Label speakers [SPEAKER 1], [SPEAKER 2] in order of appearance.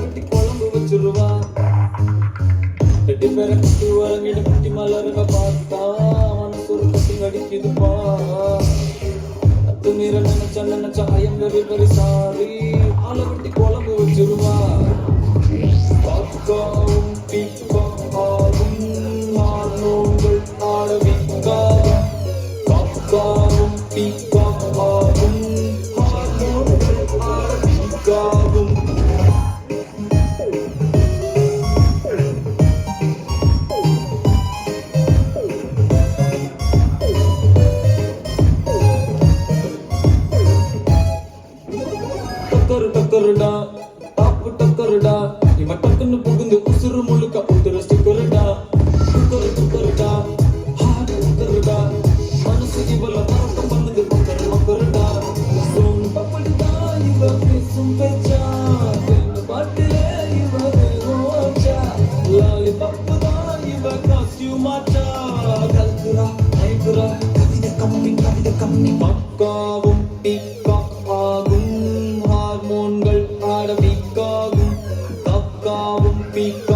[SPEAKER 1] வெட்டி குழம்பு வச்சிருவா. வெட்டி பேர குட்டி வரங்கிட குட்டி மலருங்க பார்த்தா மனசு ஒரு கட்டி அடிக்குதுப்பா. அத்து மீற நினைச்சா I am very very sorry. ஆளை வெட்டி குழம்பு வச்சிருவா. காக்காவும் பீக்காவும் ஹார்மோன்கள் ஆடவிக்காவும். காக்காவும் பீக்காவும் ஹார்மோன்கள் ஆடவிக்காவும். டக்கருடா டாப்பு டக்கருடா இவன் டக்குன்னு புகுந்து உசுறு முழுக்க உத்துற ஸ்டிக்கருடா. டக்கருடா ஹார்ட் டக்கருடா மனசு இவள மறக்க பண்ணுது மக்கருடா. சோன் பப்படிதா இவ பேசும் பேச்சா பாட்டிலே இவ வேரோச்சா. லாலி பப்புதா இவ காஸ்டியூமாச்சா. கல்குரா ஐகுரா கவிதை கம்மி பக்காவும் பீக்காகும் ஹார்மோன்கள் ஆட வீக்காகும். காக்காவும் பீக்கா